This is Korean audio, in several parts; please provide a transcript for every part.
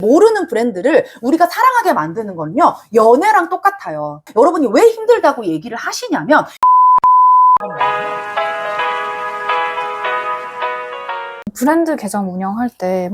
모르는 브랜드를 우리가 사랑하게 만드는 건요, 연애랑 똑같아요. 여러분이 왜 힘들다고 얘기를 하시냐면, 브랜드 계정 운영할 때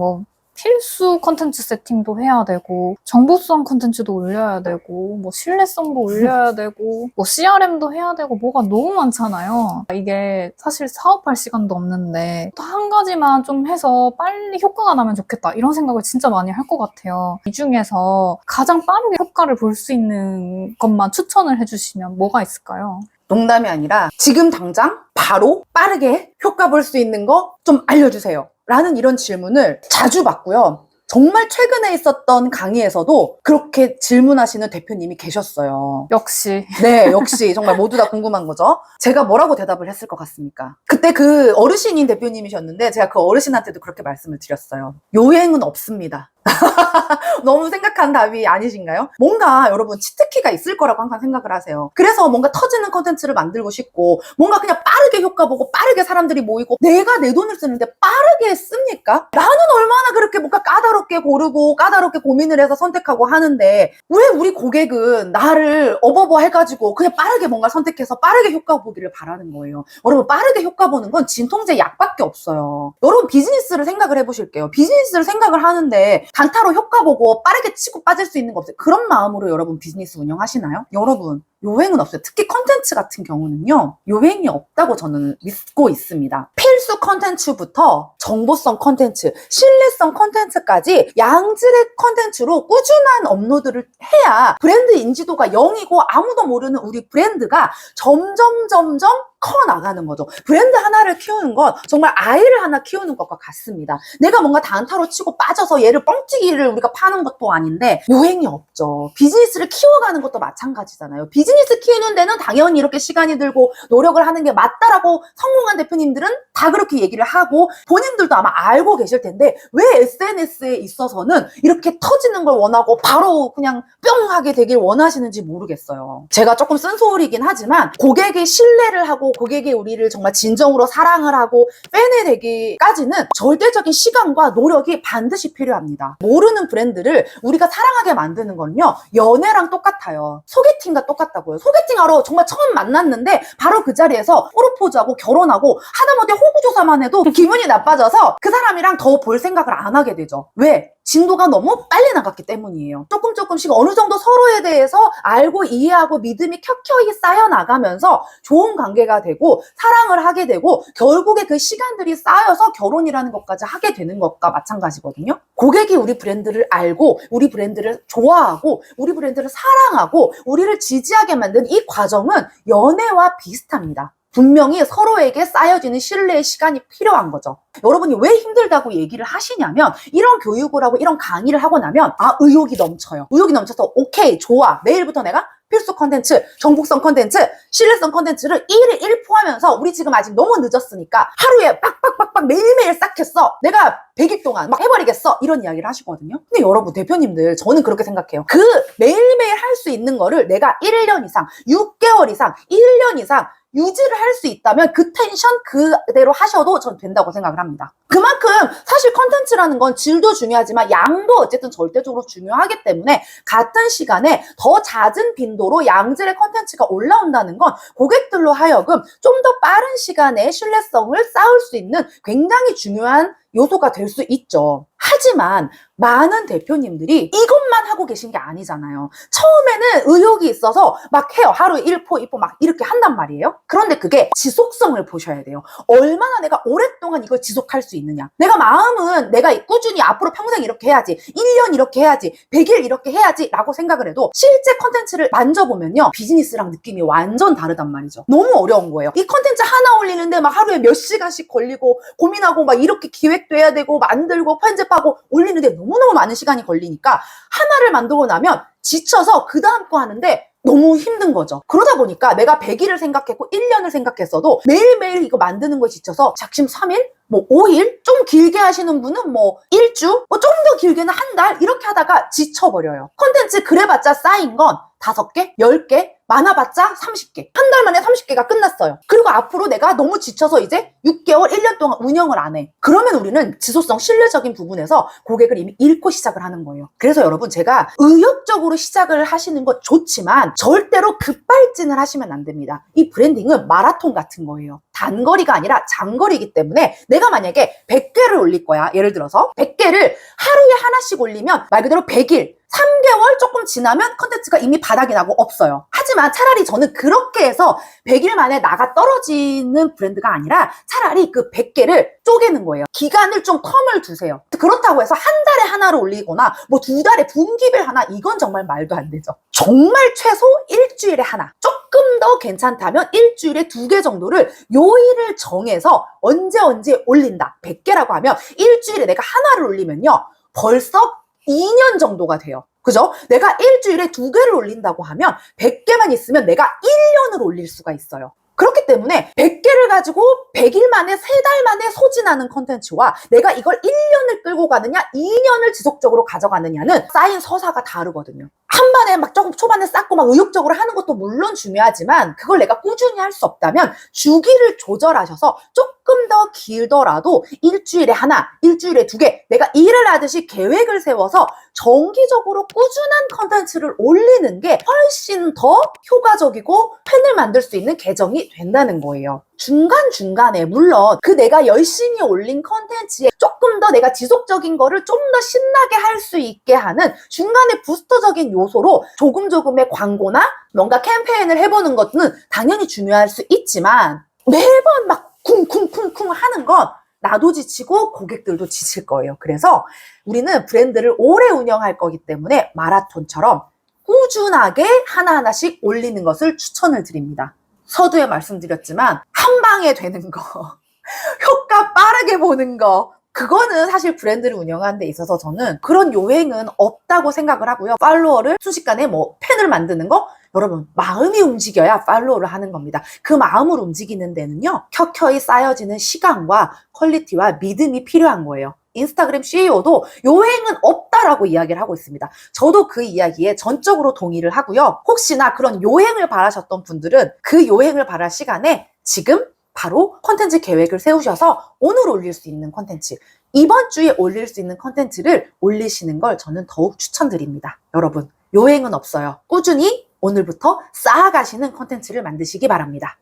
필수 컨텐츠 세팅도 해야 되고, 정보성 컨텐츠도 올려야 되고, 신뢰성도 올려야 되고, CRM도 해야 되고, 뭐가 너무 많잖아요. 이게 사실 사업할 시간도 없는데 또 한 가지만 좀 해서 빨리 효과가 나면 좋겠다, 이런 생각을 진짜 많이 할 것 같아요. 이 중에서 가장 빠르게 효과를 볼 수 있는 것만 추천을 해주시면 뭐가 있을까요? 농담이 아니라 지금 당장 바로 빠르게 효과 볼 수 있는 거 좀 알려주세요 라는 이런 질문을 자주 받고요. 정말 최근에 있었던 강의에서도 그렇게 질문하시는 대표님이 계셨어요. 역시. 네, 역시 정말 모두 다 궁금한 거죠. 제가 뭐라고 대답을 했을 것 같습니까? 그때 그 어르신인 대표님이셨는데 제가 그 어르신한테도 그렇게 말씀을 드렸어요. 요행은 없습니다. 너무 생각한 답이 아니신가요? 뭔가 여러분 치트키가 있을 거라고 항상 생각을 하세요. 그래서 뭔가 터지는 컨텐츠를 만들고 싶고, 뭔가 그냥 빠르게 효과 보고 빠르게 사람들이 모이고, 내가 내 돈을 쓰는데 빠르게 씁니까? 나는 얼마나 그렇게 뭔가 까다롭게 고르고 까다롭게 고민을 해서 선택하고 하는데, 왜 우리 고객은 나를 어버버 해가지고 그냥 빠르게 뭔가 선택해서 빠르게 효과 보기를 바라는 거예요. 여러분, 빠르게 효과 보는 건 진통제 약밖에 없어요. 여러분, 비즈니스를 생각을 해보실게요. 비즈니스를 생각을 하는데 단타로 효과 보고 빠르게 치고 빠질 수 있는 거 없어요. 그런 마음으로 여러분 비즈니스 운영하시나요? 여러분, 요행은 없어요. 특히 컨텐츠 같은 경우는요, 요행이 없다고 저는 믿고 있습니다. 필수 컨텐츠부터 정보성 컨텐츠, 신뢰성 컨텐츠까지 양질의 컨텐츠로 꾸준한 업로드를 해야 브랜드 인지도가 0이고 아무도 모르는 우리 브랜드가 점점 커 나가는 거죠. 브랜드 하나를 키우는 건 정말 아이를 하나 키우는 것과 같습니다. 내가 뭔가 단타로 치고 빠져서 얘를 뻥튀기를 우리가 파는 것도 아닌데 요행이 없죠. 비즈니스를 키워가는 것도 마찬가지잖아요. 비즈니스 키우는 데는 당연히 이렇게 시간이 들고 노력을 하는 게 맞다라고 성공한 대표님들은 다 그렇게 얘기를 하고, 본인들도 아마 알고 계실 텐데 왜 SNS에 있어서는 이렇게 터지는 걸 원하고 바로 그냥 뿅 하게 되길 원하시는지 모르겠어요. 제가 조금 쓴소리긴 하지만 고객의 신뢰를 하고 고객이 우리를 정말 진정으로 사랑을 하고 팬이 되기까지는 절대적인 시간과 노력이 반드시 필요합니다. 모르는 브랜드를 우리가 사랑하게 만드는 건요, 연애랑 똑같아요. 소개팅과 똑같다고요. 소개팅하러 정말 처음 만났는데 바로 그 자리에서 프로포즈하고 결혼하고 하다못해 호구조사만 해도 기분이 나빠져서 그 사람이랑 더 볼 생각을 안 하게 되죠. 왜? 진도가 너무 빨리 나갔기 때문이에요. 조금씩 어느 정도 서로에 대해서 알고 이해하고 믿음이 켜켜이 쌓여 나가면서 좋은 관계가 되고 사랑을 하게 되고, 결국에 그 시간들이 쌓여서 결혼이라는 것까지 하게 되는 것과 마찬가지거든요. 고객이 우리 브랜드를 알고 우리 브랜드를 좋아하고 우리 브랜드를 사랑하고 우리를 지지하게 만든 이 과정은 연애와 비슷합니다. 분명히 서로에게 쌓여지는 신뢰의 시간이 필요한 거죠. 여러분이 왜 힘들다고 얘기를 하시냐면, 이런 교육을 하고 이런 강의를 하고 나면 의욕이 넘쳐요. 의욕이 넘쳐서 오케이, 좋아, 내일부터 내가 필수 컨텐츠, 정보성 컨텐츠, 신뢰성 컨텐츠를 1일 1포 하면서, 우리 지금 아직 너무 늦었으니까 하루에 빡빡빡빡 매일매일 싹 했어, 내가 100일 동안 막 해버리겠어, 이런 이야기를 하시거든요. 근데 여러분, 대표님들, 저는 그렇게 생각해요. 그 매일매일 할 수 있는 거를 내가 1년 이상, 6개월 이상, 1년 이상 유지를 할 수 있다면 그 텐션 그대로 하셔도 전 된다고 생각을 합니다. 그만큼 사실 컨텐츠라는 건 질도 중요하지만 양도 어쨌든 절대적으로 중요하기 때문에, 같은 시간에 더 잦은 빈도로 양질의 컨텐츠가 올라온다는 건 고객들로 하여금 좀 더 빠른 시간에 신뢰성을 쌓을 수 있는 굉장히 중요한 요소가 될 수 있죠. 하지만 많은 대표님들이 이것만 하고 계신 게 아니잖아요. 처음에는 의욕이 있어서 막 해요. 하루에 1포, 2포 막 이렇게 한단 말이에요. 그런데 그게 지속성을 보셔야 돼요. 얼마나 내가 오랫동안 이걸 지속할 수 있느냐. 내가 마음은 내가 꾸준히 앞으로 평생 이렇게 해야지, 1년 이렇게 해야지, 100일 이렇게 해야지 라고 생각을 해도 실제 컨텐츠를 만져보면요, 비즈니스랑 느낌이 완전 다르단 말이죠. 너무 어려운 거예요. 이 컨텐츠 하나 올리는데 막 하루에 몇 시간씩 걸리고 고민하고 막 이렇게 기획도 해야 되고 만들고 편집하고 올리는데 너무너무 많은 시간이 걸리니까 하나를 만들고 나면 지쳐서 그 다음 거 하는데 너무 힘든 거죠. 그러다 보니까 내가 100일을 생각했고 1년을 생각했어도 매일매일 이거 만드는 거에 지쳐서 작심 3일? 5일? 좀 길게 하시는 분은 일주? 좀 더 길게는 한 달? 이렇게 하다가 지쳐버려요. 콘텐츠 그래봤자 쌓인 건 5개? 10개? 많아봤자 30개. 한 달 만에 30개가 끝났어요. 그리고 앞으로 내가 너무 지쳐서 이제 6개월, 1년 동안 운영을 안 해. 그러면 우리는 지속성, 신뢰적인 부분에서 고객을 이미 잃고 시작을 하는 거예요. 그래서 여러분, 제가 의욕적으로 시작을 하시는 것 좋지만 절대로 급발진을 하시면 안 됩니다. 이 브랜딩은 마라톤 같은 거예요. 단거리가 아니라 장거리이기 때문에 내가 만약에 100개를 올릴 거야. 예를 들어서 100개를 하루에 하나씩 올리면 말 그대로 100일, 3개월 조금 지나면 컨텐츠가 이미 바닥이 나고 없어요. 하지만 차라리 저는 그렇게 해서 100일 만에 나가 떨어지는 브랜드가 아니라 차라리 그 100개를 쪼개는 거예요. 기간을 좀 텀을 두세요. 그렇다고 해서 한 달에 하나를 올리거나 뭐 2달에 분기별 하나, 이건 정말 말도 안 되죠. 정말 최소 일주일에 하나, 조금 더 괜찮다면 일주일에 2개 정도를 요일을 정해서 언제 올린다. 100개라고 하면 일주일에 내가 하나를 올리면요, 벌써 2년 정도가 돼요. 그죠? 내가 일주일에 2개를 올린다고 하면 100개만 있으면 내가 1년을 올릴 수가 있어요. 그렇기 때문에 100개를 가지고 100일 만에 3달 만에 소진하는 컨텐츠와 내가 이걸 1년을 끌고 가느냐 2년을 지속적으로 가져가느냐는 쌓인 서사가 다르거든요. 한 번에 막 조금 초반에 쌓고 막 의욕적으로 하는 것도 물론 중요하지만 그걸 내가 꾸준히 할 수 없다면 주기를 조절하셔서 조금 더 길더라도 일주일에 하나, 일주일에 2개, 내가 일을 하듯이 계획을 세워서 정기적으로 꾸준한 컨텐츠를 올리는 게 훨씬 더 효과적이고 팬을 만들 수 있는 계정이 된다는 거예요. 중간중간에 물론 그 내가 열심히 올린 컨텐츠에 조금 더 내가 지속적인 거를 좀 더 신나게 할 수 있게 하는 중간에 부스터적인 요소로 조금의 광고나 뭔가 캠페인을 해보는 것은 당연히 중요할 수 있지만 매번 막 쿵쿵쿵쿵 하는 건 나도 지치고 고객들도 지칠 거예요. 그래서 우리는 브랜드를 오래 운영할 거기 때문에 마라톤처럼 꾸준하게 하나하나씩 올리는 것을 추천을 드립니다. 서두에 말씀드렸지만 한 방에 되는 거, 효과 빠르게 보는 거, 그거는 사실 브랜드를 운영하는 데 있어서 저는 그런 요행은 없다고 생각을 하고요. 팔로워를 순식간에 뭐 팬을 만드는 거, 여러분 마음이 움직여야 팔로워를 하는 겁니다. 그 마음을 움직이는 데는요, 켜켜이 쌓여지는 시간과 퀄리티와 믿음이 필요한 거예요. 인스타그램 CEO도 요행은 없다라고 이야기를 하고 있습니다. 저도 그 이야기에 전적으로 동의를 하고요. 혹시나 그런 요행을 바라셨던 분들은 그 요행을 바랄 시간에 지금 바로 콘텐츠 계획을 세우셔서 오늘 올릴 수 있는 콘텐츠, 이번 주에 올릴 수 있는 콘텐츠를 올리시는 걸 저는 더욱 추천드립니다. 여러분, 요행은 없어요. 꾸준히 오늘부터 쌓아가시는 콘텐츠를 만드시기 바랍니다.